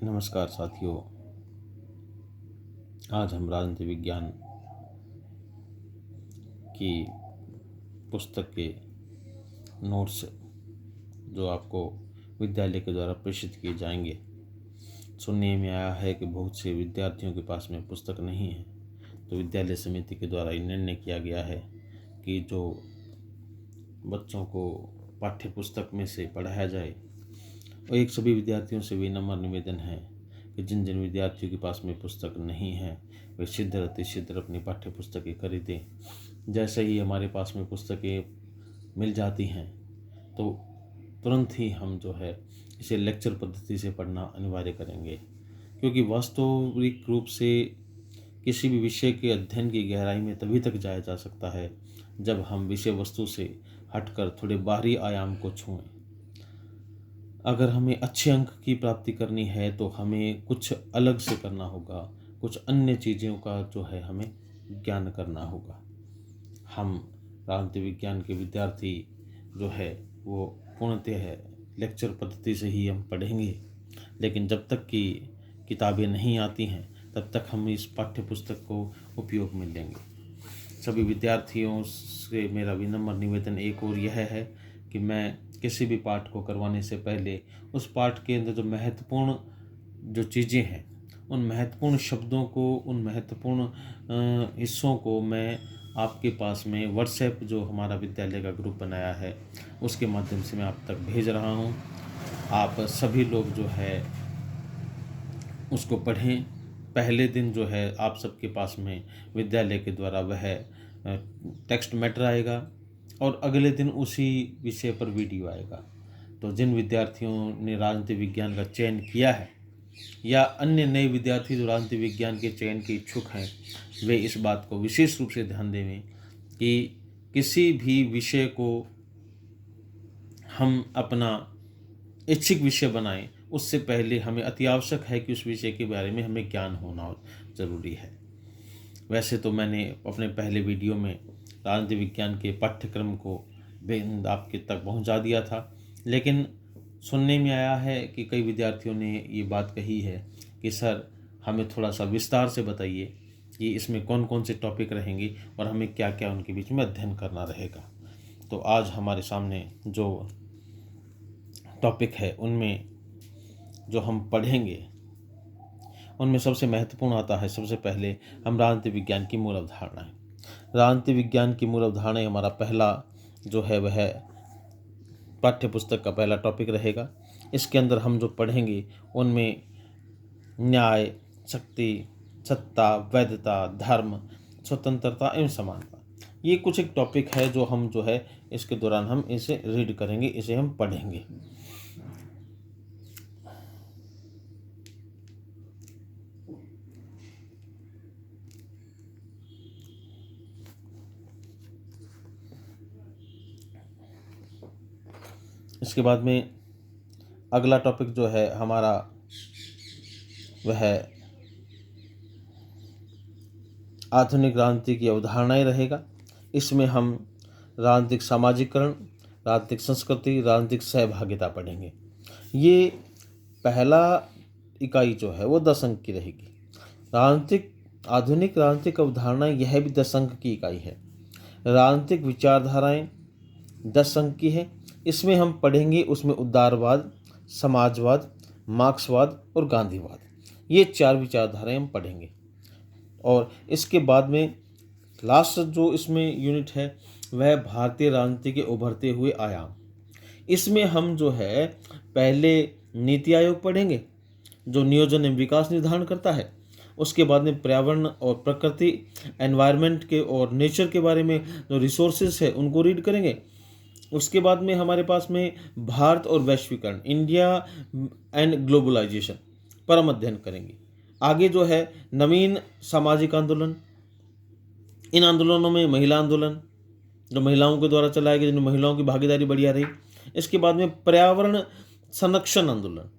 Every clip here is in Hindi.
नमस्कार साथियों। आज हम राजनीति विज्ञान की पुस्तक के नोट्स जो आपको विद्यालय के द्वारा प्रेषित किए जाएंगे। सुनने में आया है कि बहुत से विद्यार्थियों के पास में पुस्तक नहीं है, तो विद्यालय समिति के द्वारा ये निर्णय किया गया है कि जो बच्चों को पाठ्य पुस्तक में से पढ़ाया जाए। और एक सभी विद्यार्थियों से विनम्र निवेदन है कि जिन जिन विद्यार्थियों के पास में पुस्तक नहीं है वे शीघ्र अतिशीघ्र अपनी पाठ्य पुस्तकें खरीदें। जैसे ही हमारे पास में पुस्तकें मिल जाती हैं तो तुरंत ही हम जो है इसे लेक्चर पद्धति से पढ़ना अनिवार्य करेंगे, क्योंकि वास्तविक रूप से किसी भी विषय के अध्ययन की गहराई में तभी तक जाया जा सकता है जब हम विषय वस्तु से हटकर थोड़े बाहरी आयाम को छुएं। अगर हमें अच्छे अंक की प्राप्ति करनी है तो हमें कुछ अलग से करना होगा, कुछ अन्य चीज़ों का जो है हमें ज्ञान करना होगा। हम राजनीति विज्ञान के विद्यार्थी जो है वो पूर्णतः लेक्चर पद्धति से ही हम पढ़ेंगे, लेकिन जब तक कि किताबें नहीं आती हैं तब तक हम इस पाठ्य पुस्तक को उपयोग में लेंगे। सभी विद्यार्थियों से मेरा विनम्र निवेदन एक और यह है कि मैं किसी भी पाठ को करवाने से पहले उस पाठ के अंदर जो महत्वपूर्ण जो चीज़ें हैं, उन महत्वपूर्ण शब्दों को, उन महत्वपूर्ण हिस्सों को मैं आपके पास में व्हाट्सएप जो हमारा विद्यालय का ग्रुप बनाया है उसके माध्यम से मैं आप तक भेज रहा हूँ। आप सभी लोग जो है उसको पढ़ें। पहले दिन जो है आप सबके पास में विद्यालय के द्वारा वह टेक्स्ट मैटर आएगा और अगले दिन उसी विषय पर वीडियो आएगा। तो जिन विद्यार्थियों ने राजनीति विज्ञान का चयन किया है या अन्य नए विद्यार्थी जो राजनीति विज्ञान के चयन के इच्छुक हैं, वे इस बात को विशेष रूप से ध्यान देवें कि किसी भी विषय को हम अपना इच्छिक विषय बनाएं, उससे पहले हमें अति आवश्यक है कि उस विषय के बारे में हमें ज्ञान होना ज़रूरी है। वैसे तो मैंने अपने पहले वीडियो में राजनीति विज्ञान के पाठ्यक्रम को आपके तक पहुंचा दिया था, लेकिन सुनने में आया है कि कई विद्यार्थियों ने ये बात कही है कि सर हमें थोड़ा सा विस्तार से बताइए कि इसमें कौन कौन से टॉपिक रहेंगे और हमें क्या क्या उनके बीच में अध्ययन करना रहेगा। तो आज हमारे सामने जो टॉपिक है उनमें जो हम पढ़ेंगे उनमें सबसे महत्वपूर्ण आता है, सबसे पहले हम राजनीति विज्ञान की मूल अवधारणाएं। राजनीति विज्ञान की मूल अवधारणाएं हमारा पहला जो है वह पाठ्य पुस्तक का पहला टॉपिक रहेगा। इसके अंदर हम जो पढ़ेंगे उनमें न्याय, शक्ति, सत्ता, वैधता, धर्म, स्वतंत्रता एवं समानता, ये कुछ एक टॉपिक है जो हम जो है इसके दौरान हम इसे रीड करेंगे, इसे हम पढ़ेंगे। इसके बाद में अगला टॉपिक जो है हमारा वह आधुनिक राजनीति की अवधारणाएं रहेगा। इसमें हम राजनीतिक सामाजिकरण, राजनीतिक संस्कृति, राजनीतिक सहभागिता पढ़ेंगे। ये पहला इकाई जो है वो 10 अंक की रहेगी। आधुनिक राजनीतिक अवधारणाएं, यह भी 10 अंक की इकाई है। राजनीतिक विचारधाराएं 10 अंक की है। इसमें हम पढ़ेंगे उसमें उदारवाद, समाजवाद, मार्क्सवाद और गांधीवाद, ये 4 विचारधाराएं हम पढ़ेंगे। और इसके बाद में लास्ट जो इसमें यूनिट है वह भारतीय राजनीति के उभरते हुए आयाम। इसमें हम जो है पहले नीति आयोग पढ़ेंगे जो नियोजन एवं विकास निर्धारण करता है। उसके बाद में पर्यावरण और प्रकृति, एनवायरनमेंट के और नेचर के बारे में जो रिसोर्सेज है उनको रीड करेंगे। उसके बाद में हमारे पास में भारत और वैश्वीकरण, इंडिया एंड ग्लोबलाइजेशन पर हम अध्ययन करेंगे। आगे जो है नवीन सामाजिक आंदोलन, इन आंदोलनों में महिला आंदोलन जो महिलाओं के द्वारा चलाए गए, जिनमें महिलाओं की भागीदारी बढ़िया रही। इसके बाद में पर्यावरण संरक्षण आंदोलन,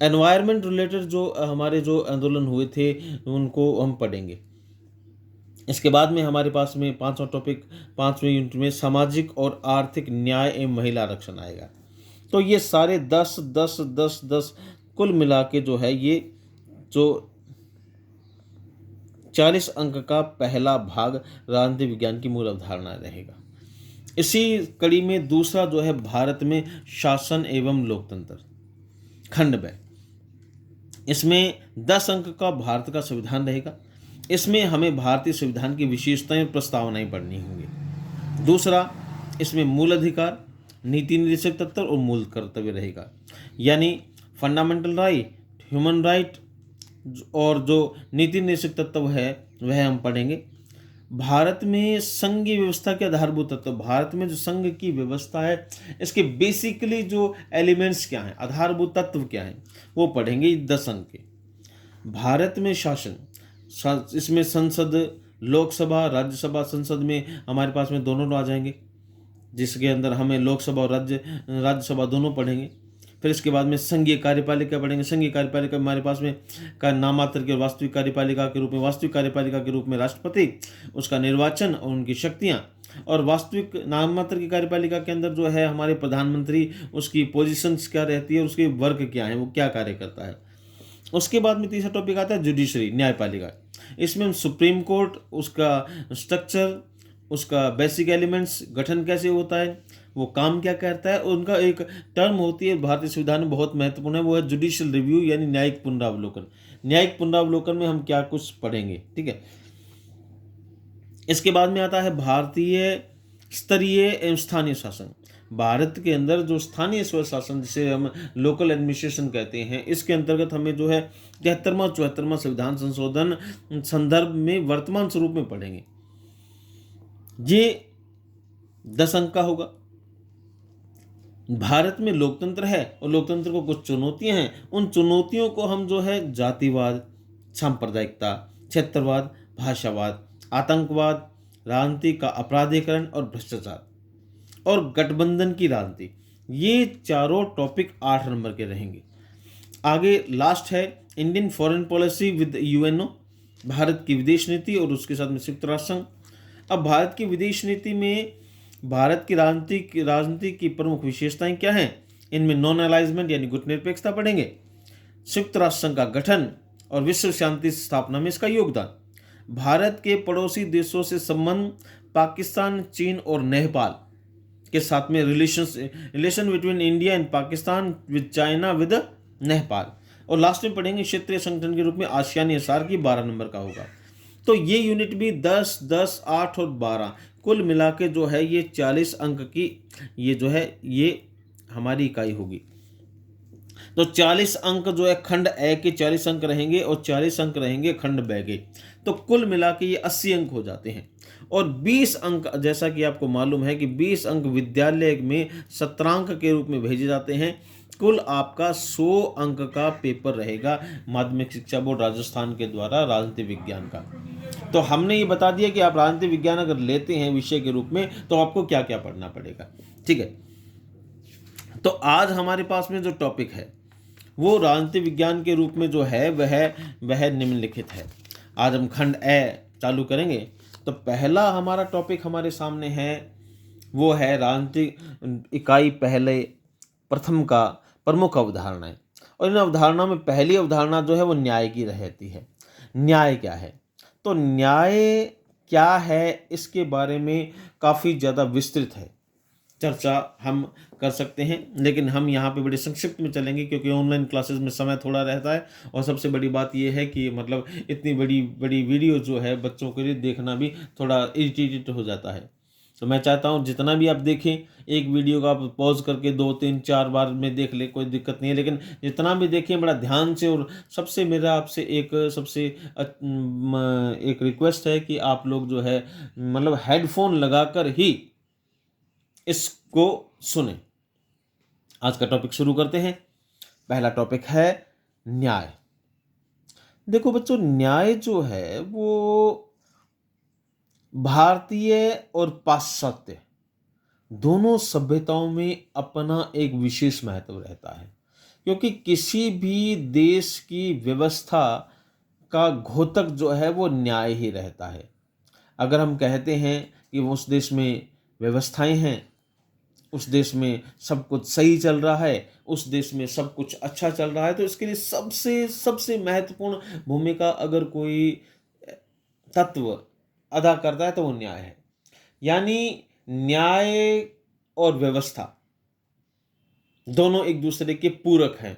एनवायरनमेंट रिलेटेड जो हमारे जो आंदोलन हुए थे उनको हम पढ़ेंगे। इसके बाद में हमारे पास में 5वां टॉपिक 5वें यूनिट में सामाजिक और आर्थिक न्याय एवं महिला आरक्षण आएगा। तो ये सारे 10 10 10 10 कुल मिला के जो है ये जो 40 अंक का पहला भाग राजनीति विज्ञान की मूल अवधारणा रहेगा। इसी कड़ी में दूसरा जो है भारत में शासन एवं लोकतंत्र खंड में, इसमें 10 अंक का भारत का संविधान रहेगा। इसमें हमें भारतीय संविधान की विशेषताएं प्रस्तावनाएं पढ़नी होंगी। दूसरा, इसमें मूल अधिकार, नीति निर्देशक तत्व और मूल कर्तव्य रहेगा, यानी फंडामेंटल राइट, ह्यूमन राइट और जो नीति निर्देशक तत्व है वह हम पढ़ेंगे। भारत में संघीय व्यवस्था के आधारभूत तत्व, भारत में जो संघ की व्यवस्था है इसके बेसिकली जो एलिमेंट्स क्या हैं, आधारभूत तत्व क्या हैं, वो पढ़ेंगे 10 अंक के। भारत में शासन, इसमें संसद, लोकसभा, राज्यसभा, संसद में हमारे पास में दोनों आ जाएंगे, जिसके अंदर हमें लोकसभा और राज्यसभा दोनों पढ़ेंगे। फिर इसके बाद में संघीय कार्यपालिका पढ़ेंगे। संघीय कार्यपालिका हमारे पास में का नामात्र के और वास्तविक कार्यपालिका के रूप में, वास्तविक कार्यपालिका के रूप में राष्ट्रपति, उसका निर्वाचन और उनकी शक्तियां, और वास्तविक नाममात्र की कार्यपालिका के अंदर जो है हमारे प्रधानमंत्री, उसकी पोजीशंस क्या रहती है, उसके वर्क क्या है, वो क्या कार्य करता है। उसके बाद में तीसरा टॉपिक आता है जुडिशरी, न्यायपालिका। इसमें हम सुप्रीम कोर्ट, उसका स्ट्रक्चर, उसका बेसिक एलिमेंट्स, गठन कैसे होता है, वो काम क्या करता है, उनका एक टर्म होती है भारतीय संविधान में बहुत महत्वपूर्ण है, वो है जुडिशियल रिव्यू यानी न्यायिक पुनरावलोकन। न्यायिक पुनरावलोकन में हम क्या कुछ पढ़ेंगे, ठीक है। इसके बाद में आता है भारतीय स्तरीय एवं स्थानीय शासन। भारत के अंदर जो स्थानीय स्वशासन, जिसे हम लोकल एडमिनिस्ट्रेशन कहते हैं, इसके अंतर्गत हमें जो है 73वां 74वां संविधान संशोधन संदर्भ में वर्तमान स्वरूप में पढ़ेंगे। ये 10 अंक का होगा। भारत में लोकतंत्र है और लोकतंत्र को कुछ चुनौतियां हैं, उन चुनौतियों को हम जो है जातिवाद, सांप्रदायिकता, क्षेत्रवाद, भाषावाद, आतंकवाद, राजनीति का अपराधीकरण और भ्रष्टाचार और गठबंधन की राजनीति, ये चारों टॉपिक 8 नंबर के रहेंगे। आगे लास्ट है Indian foreign policy with UNO, Bharat की विदेश नीति और उसके साथ में संयुक्त राष्ट्र संघ। अब भारत की विदेश नीति में भारत की राजनीति की प्रमुख विशेषताएं क्या हैं, इनमें नॉन अलाइजमेंट यानी गुटनिरपेक्षता पढ़ेंगे, संयुक्त राष्ट्र संघ का गठन और विश्व शांति स्थापना में इसका योगदान, भारत के पड़ोसी देशों से संबंध, पाकिस्तान, चीन और नेपाल के साथ में relation between India and Pakistan with China with Nepal, और लास्ट में पढ़ेंगे क्षेत्रीय संगठन के रूप में आसियान एसआर की 12 नंबर का होगा। तो ये यूनिट भी 10, 10, 8 और 12 कुल मिला के जो है ये 40 अंक की ये जो है ये हमारी इकाई होगी। तो 40 अंक जो है खंड ए के 40 अंक रहेंगे और 40 अंक रहेंगे खंड ब के, तो कुल मिला के ये 80 अंक हो जाते हैं। और 20 अंक, जैसा कि आपको मालूम है कि 20 अंक विद्यालय में सत्रांक के रूप में भेजे जाते हैं। कुल आपका 100 अंक का पेपर रहेगा माध्यमिक शिक्षा बोर्ड राजस्थान के द्वारा राजनीति विज्ञान का। तो हमने ये बता दिया कि आप राजनीति विज्ञान अगर लेते हैं विषय के रूप में तो आपको क्या क्या पढ़ना पड़ेगा, ठीक है। तो आज हमारे पास में जो टॉपिक है वो राजनीति विज्ञान के रूप में जो है वह निम्नलिखित है। आज हम खंड ए चालू करेंगे। तो पहला हमारा टॉपिक हमारे सामने है वो है राजनीतिक इकाई पहले प्रथम का प्रमुख अवधारणाएं, और इन अवधारणा में पहली अवधारणा जो है वो न्याय की रहती है। न्याय क्या है, तो न्याय क्या है इसके बारे में काफ़ी ज़्यादा विस्तृत है चर्चा हम कर सकते हैं, लेकिन हम यहाँ पे बड़े संक्षिप्त में चलेंगे क्योंकि ऑनलाइन क्लासेस में समय थोड़ा रहता है। और सबसे बड़ी बात ये है कि मतलब इतनी बड़ी बड़ी वीडियो जो है बच्चों के लिए देखना भी थोड़ा इरिटेटेड हो जाता है। तो मैं चाहता हूँ जितना भी आप देखें, एक वीडियो का आप पॉज करके 2, 3, 4 बार में देख ले, कोई दिक्कत नहीं है, लेकिन जितना भी देखें बड़ा ध्यान से। और सबसे मेरा आपसे एक रिक्वेस्ट है कि आप लोग जो है मतलब हेडफोन लगाकर ही इसको सुने। आज का टॉपिक शुरू करते हैं। पहला टॉपिक है न्याय। देखो बच्चों, न्याय जो है वो भारतीय और पाश्चात्य दोनों सभ्यताओं में अपना एक विशेष महत्व रहता है, क्योंकि किसी भी देश की व्यवस्था का घोतक जो है वो न्याय ही रहता है। अगर हम कहते हैं कि उस देश में व्यवस्थाएं हैं उस देश में सब कुछ सही चल रहा है, उस देश में सब कुछ अच्छा चल रहा है, तो इसके लिए सबसे सबसे महत्वपूर्ण भूमिका अगर कोई तत्व अदा करता है तो वो न्याय है। यानी न्याय और व्यवस्था दोनों एक दूसरे के पूरक हैं।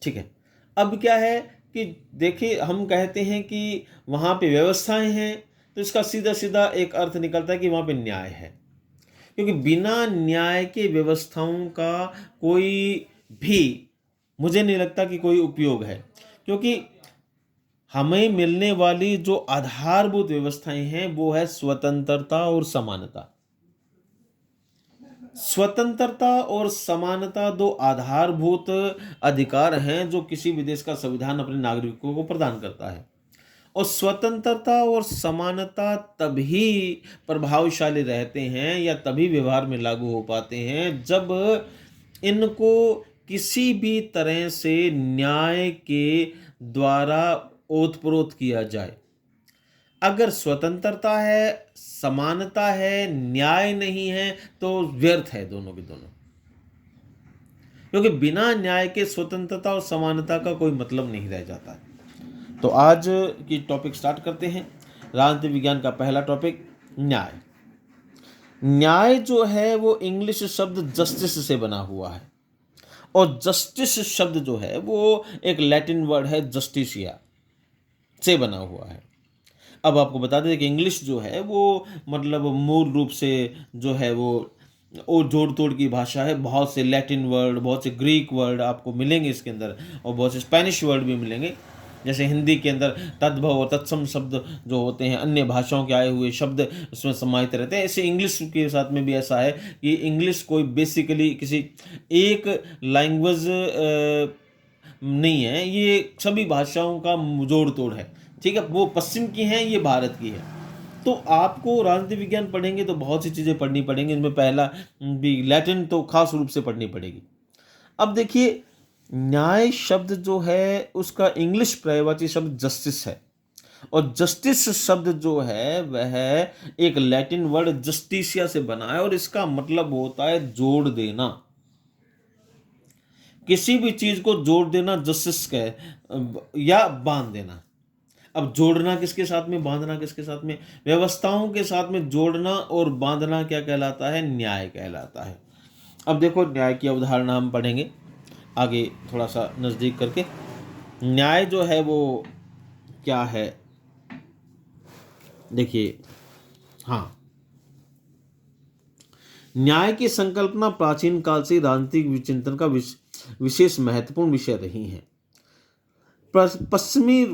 ठीक है। अब क्या है कि देखिए, हम कहते हैं कि वहां पे व्यवस्थाएं हैं, तो इसका सीधा सीधा एक अर्थ निकलता है कि वहां पे न्याय है, क्योंकि बिना न्याय के व्यवस्थाओं का कोई भी, मुझे नहीं लगता कि कोई उपयोग है। क्योंकि हमें मिलने वाली जो आधारभूत व्यवस्थाएं हैं वो है स्वतंत्रता और समानता। स्वतंत्रता और समानता दो आधारभूत अधिकार हैं जो किसी भी देश का संविधान अपने नागरिकों को प्रदान करता है। और स्वतंत्रता और समानता तभी प्रभावशाली रहते हैं या तभी व्यवहार में लागू हो पाते हैं जब इनको किसी भी तरह से न्याय के द्वारा ओतप्रोत किया जाए। अगर स्वतंत्रता है, समानता है, न्याय नहीं है, तो व्यर्थ है दोनों के दोनों। क्योंकि बिना न्याय के स्वतंत्रता और समानता का कोई मतलब नहीं रह जाता। तो आज की टॉपिक स्टार्ट करते हैं। राजनीति विज्ञान का पहला टॉपिक, न्याय। न्याय जो है वो इंग्लिश शब्द जस्टिस से बना हुआ है, और जस्टिस शब्द जो है वो एक लैटिन वर्ड है जस्टिसिया से बना हुआ है। अब आपको बता दें कि इंग्लिश जो है वो मतलब मूल रूप से जो है वो जोड़ तोड़ की भाषा है। बहुत से लैटिन वर्ड, बहुत से ग्रीक वर्ड आपको मिलेंगे इसके अंदर, और बहुत से स्पेनिश वर्ड भी मिलेंगे। जैसे हिंदी के अंदर तद्भव और तत्सम शब्द जो होते हैं, अन्य भाषाओं के आए हुए शब्द उसमें समाहित रहते हैं। ऐसे इंग्लिश के साथ में भी ऐसा है कि इंग्लिश कोई बेसिकली किसी एक लैंग्वेज नहीं है, ये सभी भाषाओं का जोड़ तोड़ है। ठीक है, वो पश्चिम की हैं, ये भारत की है। तो आपको राजनीति विज्ञान पढ़ेंगे तो बहुत सी चीज़ें पढ़नी पड़ेंगी। इनमें पहला भी लैटिन तो खास रूप से पढ़नी पड़ेगी। अब देखिए, न्याय शब्द जो है उसका इंग्लिश पर्यायवाची शब्द जस्टिस है, और जस्टिस शब्द जो है वह एक लैटिन वर्ड जस्टिसिया से बना है, और इसका मतलब होता है जोड़ देना। किसी भी चीज को जोड़ देना जस्टिस का, या बांध देना। अब जोड़ना किसके साथ में, बांधना किसके साथ में? व्यवस्थाओं के साथ में जोड़ना और बांधना क्या कहलाता है? न्याय कहलाता है। अब देखो, न्याय की अवधारणा हम पढ़ेंगे आगे थोड़ा सा नजदीक करके। न्याय जो है वो क्या है, देखिए। हाँ, न्याय की संकल्पना प्राचीन काल से राजनीतिक विचिंतन का विशेष महत्वपूर्ण विषय रही है। पश्चिमी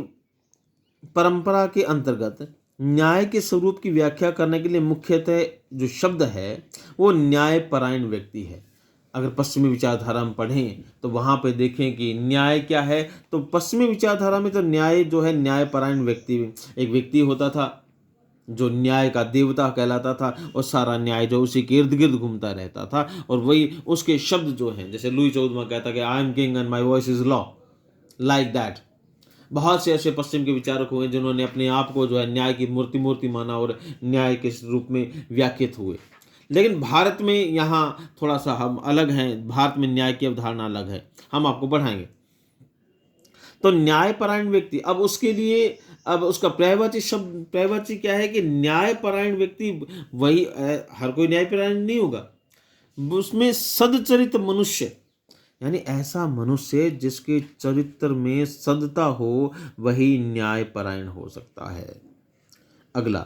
परंपरा के अंतर्गत न्याय के स्वरूप की व्याख्या करने के लिए मुख्यतः जो शब्द है वो न्यायपरायण व्यक्ति है। अगर पश्चिमी विचारधारा में पढ़ें तो वहां पे देखें कि न्याय क्या है, तो पश्चिमी विचारधारा में तो न्याय जो है न्यायपरायण व्यक्ति, एक व्यक्ति होता था जो न्याय का देवता कहलाता था, और सारा न्याय जो उसी के इर्द गिर्द घूमता रहता था। और वही उसके शब्द जो हैं, जैसे लुई XIV कहता कि I am king and my voice is law, like that. बहुत से ऐसे पश्चिम के विचारक हुए जिन्होंने अपने आप को जो है न्याय की मूर्ति माना और न्याय के रूप में व्याख्यात हुए। लेकिन भारत में यहाँ थोड़ा सा हम अलग हैं, भारत में न्याय की अवधारणा अलग है, हम आपको बढ़ाएंगे। तो न्यायपरायण व्यक्ति, अब उसके लिए अब उसका पर्यायवाची शब्द, पर्यायवाची क्या है कि न्यायपरायण व्यक्ति वही, हर कोई न्यायपरायण नहीं होगा, उसमें सदचरित मनुष्य, यानी ऐसा मनुष्य जिसके चरित्र में सदता हो, वही न्यायपरायण हो सकता है। अगला,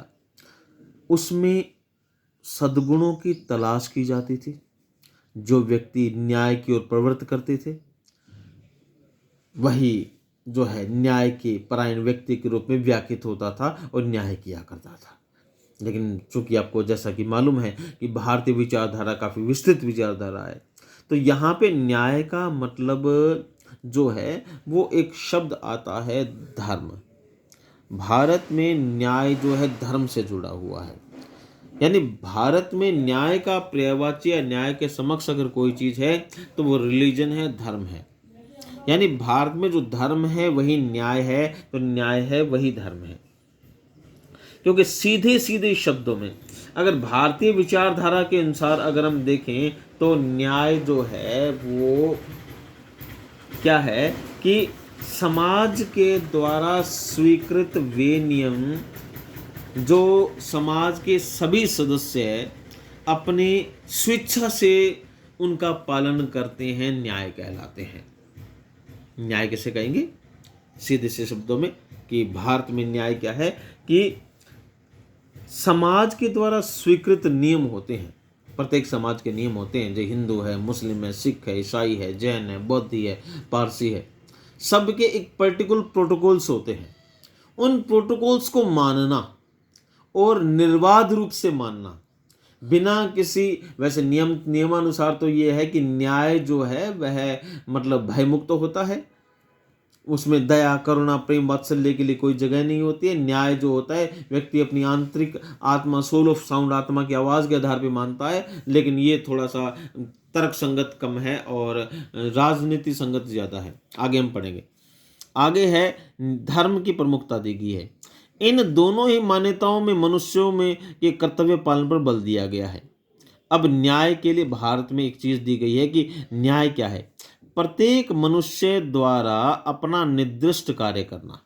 उसमें सद्गुणों की तलाश की जाती थी। जो व्यक्ति न्याय की ओर प्रवृत्त करते थे वही जो है न्याय के परायण व्यक्ति के रूप में व्याख्यात होता था और न्याय किया करता था। लेकिन चूंकि आपको जैसा कि मालूम है कि भारतीय विचारधारा काफ़ी विस्तृत विचारधारा है, तो यहाँ पे न्याय का मतलब जो है वो एक शब्द आता है धर्म। भारत में न्याय जो है धर्म से जुड़ा हुआ है, यानी भारत में न्याय का पर्यायवाची या न्याय के समक्ष अगर कोई चीज़ है तो वो रिलीजन है, धर्म है। यानी भारत में जो धर्म है वही न्याय है, तो न्याय है वही धर्म है। क्योंकि सीधे सीधे शब्दों में अगर भारतीय विचारधारा के अनुसार अगर हम देखें तो न्याय जो है वो क्या है कि समाज के द्वारा स्वीकृत वे नियम जो समाज के सभी सदस्य अपनी स्वेच्छा से उनका पालन करते हैं, न्याय कहलाते हैं। न्याय कैसे कहेंगे? सीधे से शब्दों में कि भारत में न्याय क्या है कि समाज के द्वारा स्वीकृत नियम होते हैं। प्रत्येक समाज के नियम होते हैं, जो हिंदू है, मुस्लिम है, सिख है, ईसाई है, जैन है, बौद्धी है, पारसी है, सबके एक पर्टिकुलर प्रोटोकॉल्स होते हैं। उन प्रोटोकॉल्स को मानना और निर्बाध रूप से मानना बिना किसी वैसे नियमानुसार तो ये है कि न्याय जो है वह मतलब भयमुक्त होता है, उसमें दया, करुणा, प्रेम, वात्सल्य के लिए कोई जगह नहीं होती है। न्याय जो होता है व्यक्ति अपनी आंतरिक आत्मा, सोल ऑफ साउंड आत्मा की आवाज़ के आधार पर मानता है, लेकिन ये थोड़ा सा तर्क संगत कम है और राजनीति संगत ज़्यादा है। आगे हम पढ़ेंगे। आगे है धर्म की प्रमुखता दी गई है। इन दोनों ही मान्यताओं में मनुष्यों में के कर्तव्य पालन पर बल दिया गया है। अब न्याय के लिए भारत में एक चीज दी गई है कि न्याय क्या है? प्रत्येक मनुष्य द्वारा अपना निर्दिष्ट कार्य करना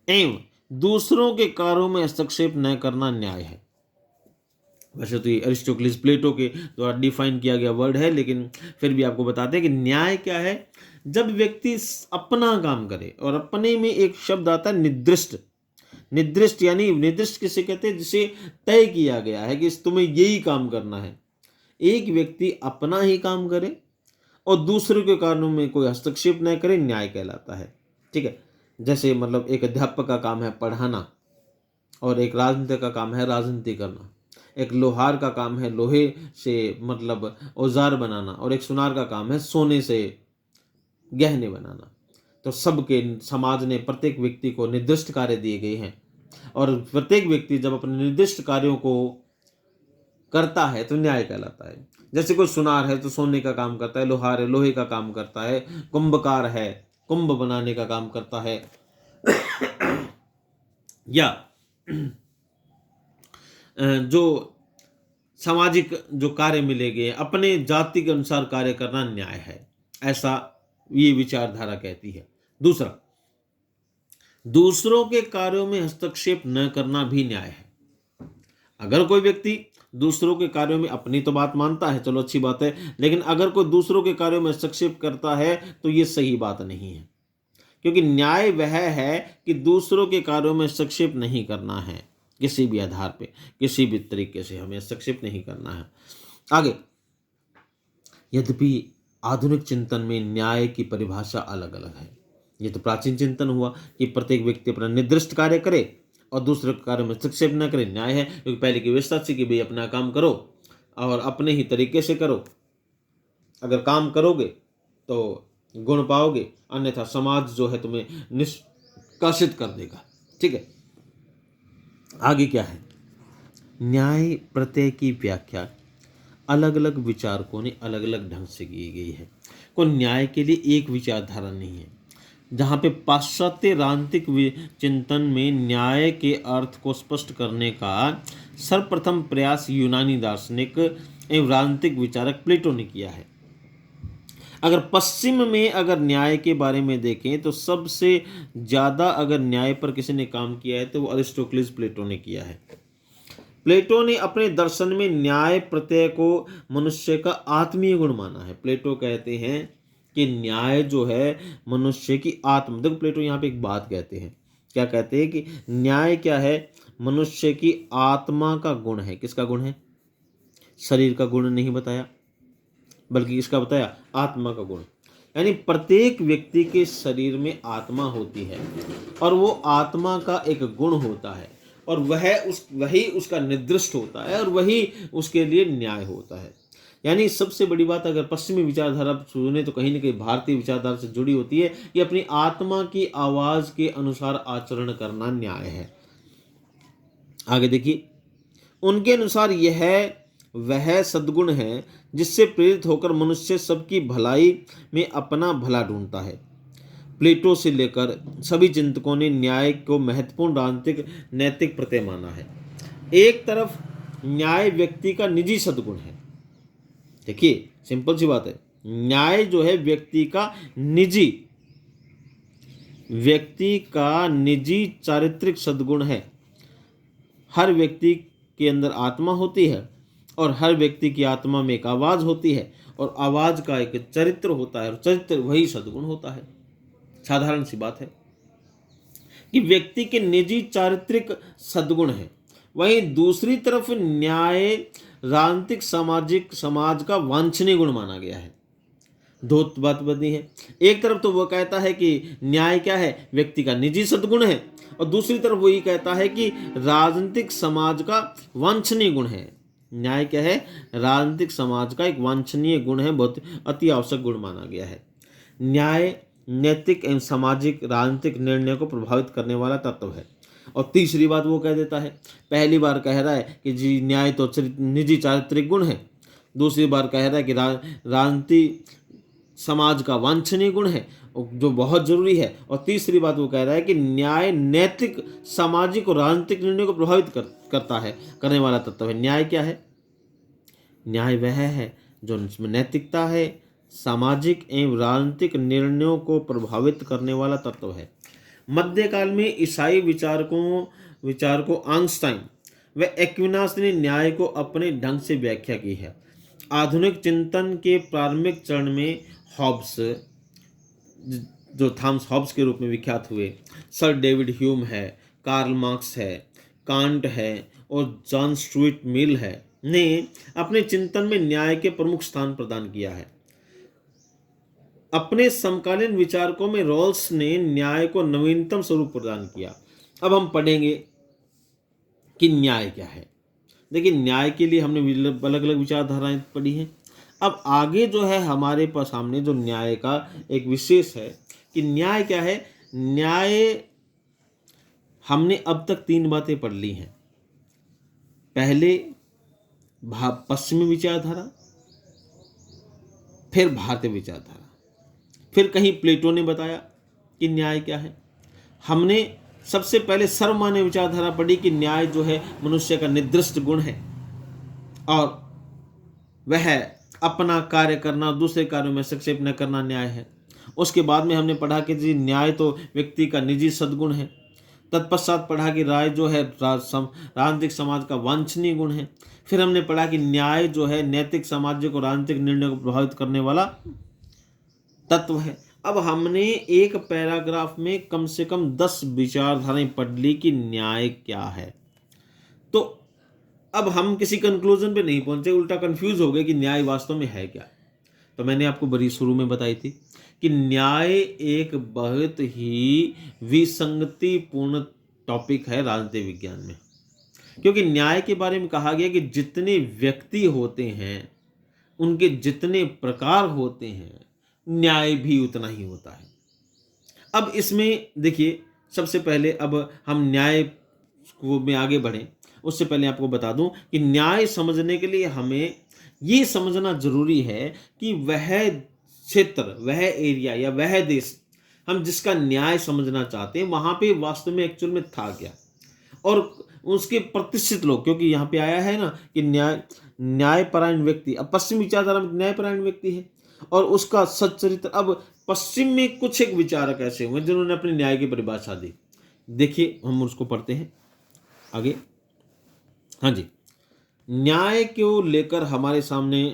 एवं दूसरों के कार्यों में हस्तक्षेप न करना न्याय है। वैसे तो ये अरिस्टोटलिस, प्लेटो के द्वारा डिफाइन किया गया वर्ड है, लेकिन फिर भी आपको बताते हैं कि न्याय क्या है। जब व्यक्ति अपना काम करे, और अपने में एक शब्द आता है निर्दिष्ट। निर्दिष्ट यानी निर्दिष्ट किसे कहते हैं? जिसे तय किया गया है कि तुम्हें यही काम करना है। एक व्यक्ति अपना ही काम करे और दूसरों के कारणों में कोई हस्तक्षेप न करे, न्याय कहलाता है। ठीक है, जैसे मतलब एक अध्यापक का काम है पढ़ाना, और एक राजनीति का काम है राजनीति करना। एक लोहार का काम है लोहे से मतलब औजार बनाना, और एक सुनार का काम है सोने से गहने बनाना। तो सबके समाज ने प्रत्येक व्यक्ति को निर्दिष्ट कार्य दिए गए हैं, और प्रत्येक व्यक्ति जब अपने निर्दिष्ट कार्यों को करता है तो न्याय कहलाता है। जैसे कोई सुनार है तो सोने का काम करता है, लोहार है लोहे का काम करता है, कुंभकार है कुंभ बनाने का काम करता है, या जो सामाजिक जो कार्य मिले गए अपने जाति के अनुसार कार्य करना न्याय है, ऐसा ये विचारधारा कहती है। दूसरा, दूसरों के कार्यों में हस्तक्षेप न करना भी न्याय है। अगर कोई व्यक्ति दूसरों के कार्यों में, अपनी तो बात मानता है, चलो अच्छी बात है, लेकिन अगर कोई दूसरों के कार्यों में हस्तक्षेप करता है तो ये सही बात नहीं है, क्योंकि न्याय वह है कि दूसरों के कार्यों में हस्तक्षेप नहीं करना है। किसी भी आधार पे, किसी भी तरीके से हमें हस्तक्षेप नहीं करना है। आगे, यद्यपि आधुनिक चिंतन में न्याय की परिभाषा अलग अलग है। ये तो प्राचीन चिंतन हुआ कि प्रत्येक व्यक्ति अपना निर्दिष्ट कार्य करे और दूसरे कार्य में हस्तक्षेप न करे, न्याय है। क्योंकि पहले की व्यवस्था थी कि भाई अपना काम करो और अपने ही तरीके से करो। अगर काम करोगे तो गुण पाओगे, अन्यथा समाज जो है तुम्हें निष्कासित कर देगा। ठीक है, आगे क्या है? न्याय प्रत्यय की व्याख्या अलग अलग विचारकों ने अलग अलग ढंग से की गई है। कोई न्याय के लिए एक विचारधारा नहीं है। जहाँ पे पाश्चात्य राजनीतिक चिंतन में न्याय के अर्थ को स्पष्ट करने का सर्वप्रथम प्रयास यूनानी दार्शनिक एवं राजनीतिक विचारक प्लेटो ने किया है। अगर पश्चिम में अगर न्याय के बारे में देखें तो सबसे ज़्यादा अगर न्याय पर किसी ने काम किया है तो वो अरिस्टोटलिस, प्लेटो ने किया है। प्लेटो ने अपने दर्शन में न्याय प्रत्यय को मनुष्य का आत्मीय गुण माना है। प्लेटो कहते हैं कि न्याय जो है मनुष्य की आत्मा, देखो प्लेटो यहाँ पे एक बात कहते हैं, क्या कहते हैं कि न्याय क्या है? मनुष्य की आत्मा का गुण है। किसका गुण है? शरीर का गुण नहीं बताया, बल्कि इसका बताया आत्मा का गुण। यानी प्रत्येक व्यक्ति के शरीर में आत्मा होती है और वो आत्मा का एक गुण होता है, और वही उसका निर्दिष्ट होता है, और वही उसके लिए न्याय होता है। यानी सबसे बड़ी बात अगर पश्चिमी विचारधारा सुने तो कहीं ना कहीं भारतीय विचारधारा से जुड़ी होती है कि अपनी आत्मा की आवाज के अनुसार आचरण करना न्याय है। आगे देखिए, उनके अनुसार यह वह सद्गुण है जिससे प्रेरित होकर मनुष्य सबकी भलाई में अपना भला ढूंढता है। प्लेटो से लेकर सभी चिंतकों ने न्याय को महत्वपूर्ण राजनीतिक नैतिक प्रत्यय माना है। एक तरफ न्याय व्यक्ति का निजी सद्गुण है। देखिए सिंपल सी बात है, न्याय जो है व्यक्ति का निजी चारित्रिक सद्गुण है। हर व्यक्ति के अंदर आत्मा होती है और हर व्यक्ति की आत्मा में एक आवाज़ होती है और आवाज़ का एक चरित्र होता है और चरित्र वही सद्गुण होता है। साधारण सी बात है कि व्यक्ति के निजी चारित्रिक सद्गुण है। वहीं दूसरी तरफ न्याय राजनीतिक सामाजिक समाज का वांछनीय गुण माना गया है। दो बात बनी है, एक तरफ तो वो कहता है कि न्याय क्या है, व्यक्ति का निजी सद्गुण है, और दूसरी तरफ वो ये कहता है कि राजनीतिक समाज का वांछनीय गुण है। न्याय क्या है, राजनीतिक समाज का एक वांछनीय गुण है, बहुत अति आवश्यक गुण माना गया है। न्याय नैतिक एवं सामाजिक राजनीतिक निर्णय को प्रभावित करने वाला तत्व है। और तीसरी बात वो कह देता है, पहली बार कह रहा है कि जी न्याय तो निजी चारित्रिक गुण है, दूसरी बार कह रहा है कि राजनीतिक समाज का वांछनीय गुण है जो बहुत जरूरी है, और तीसरी बात वो कह रहा है कि न्याय नैतिक सामाजिक और राजनीतिक निर्णय को प्रभावित करता है, करने वाला तत्व है। न्याय क्या है, न्याय वह है जो इसमें नैतिकता है, सामाजिक एवं राजनीतिक निर्णयों को प्रभावित करने वाला तत्व है। मध्यकाल में ईसाई विचारकों आइंस्टाइन व एक्विनास ने न्याय को अपने ढंग से व्याख्या की है। आधुनिक चिंतन के प्रारंभिक चरण में हॉब्स, जो थॉमस हॉब्स के रूप में विख्यात हुए, सर डेविड ह्यूम है, कार्ल मार्क्स है, कांट है और जॉन स्टुअर्ट मिल है, ने अपने चिंतन में न्याय के प्रमुख स्थान प्रदान किया है। अपने समकालीन विचारकों में रॉल्स ने न्याय को नवीनतम स्वरूप प्रदान किया। अब हम पढ़ेंगे कि न्याय क्या है। देखिए न्याय के लिए हमने अलग अलग विचारधाराएं पढ़ी हैं। अब आगे जो है हमारे पास सामने जो न्याय का एक विशेष है कि न्याय क्या है। न्याय हमने अब तक 3 बातें पढ़ ली हैं। पहले पश्चिमी विचारधारा, फिर भारतीय विचारधारा, फिर कहीं प्लेटो ने बताया कि न्याय क्या है। हमने सबसे पहले सर्वमान्य विचारधारा पढ़ी कि न्याय जो है मनुष्य का निर्दिष्ट गुण है और वह अपना कार्य करना, दूसरे कार्यों में हस्तक्षेप न करना न्याय है। उसके बाद में हमने पढ़ा कि जी न्याय तो व्यक्ति का निजी सद्गुण है। तत्पश्चात पढ़ा कि राय जो है राजनीतिक समाज का वांछनीय गुण है। फिर हमने पढ़ा कि न्याय जो है नैतिक सामाजिक और राजनीतिक निर्णय को प्रभावित करने वाला तत्व है। अब हमने एक पैराग्राफ में कम से कम 10 विचारधाराएं पढ़ ली कि न्याय क्या है। तो अब हम किसी कंक्लूजन पे नहीं पहुंचे, उल्टा कंफ्यूज हो गए कि न्याय वास्तव में है क्या। तो मैंने आपको बड़ी शुरू में बताई थी कि न्याय एक बहुत ही विसंगतिपूर्ण टॉपिक है राजनीति विज्ञान में, क्योंकि न्याय के बारे में कहा गया कि जितने व्यक्ति होते हैं उनके जितने प्रकार होते हैं, न्याय भी उतना ही होता है। अब इसमें देखिए सबसे पहले अब हम न्याय को में आगे बढ़ें उससे पहले आपको बता दूं कि न्याय समझने के लिए हमें ये समझना जरूरी है कि वह क्षेत्र, वह एरिया या वह देश हम जिसका न्याय समझना चाहते हैं वहां पे वास्तव में एक्चुअल में था क्या, और उसके प्रतिष्ठित लोग, क्योंकि यहाँ पे आया है ना कि न्यायपरायण व्यक्ति, अब पश्चिम विचारधारा में न्यायपरायण व्यक्ति है और उसका सच्चरित्र। अब पश्चिम में कुछ एक विचारक ऐसे हुए जिन्होंने अपने न्याय की परिभाषा दी। देखिए हम उसको पढ़ते हैं आगे। हाँ जी, न्याय को लेकर हमारे सामने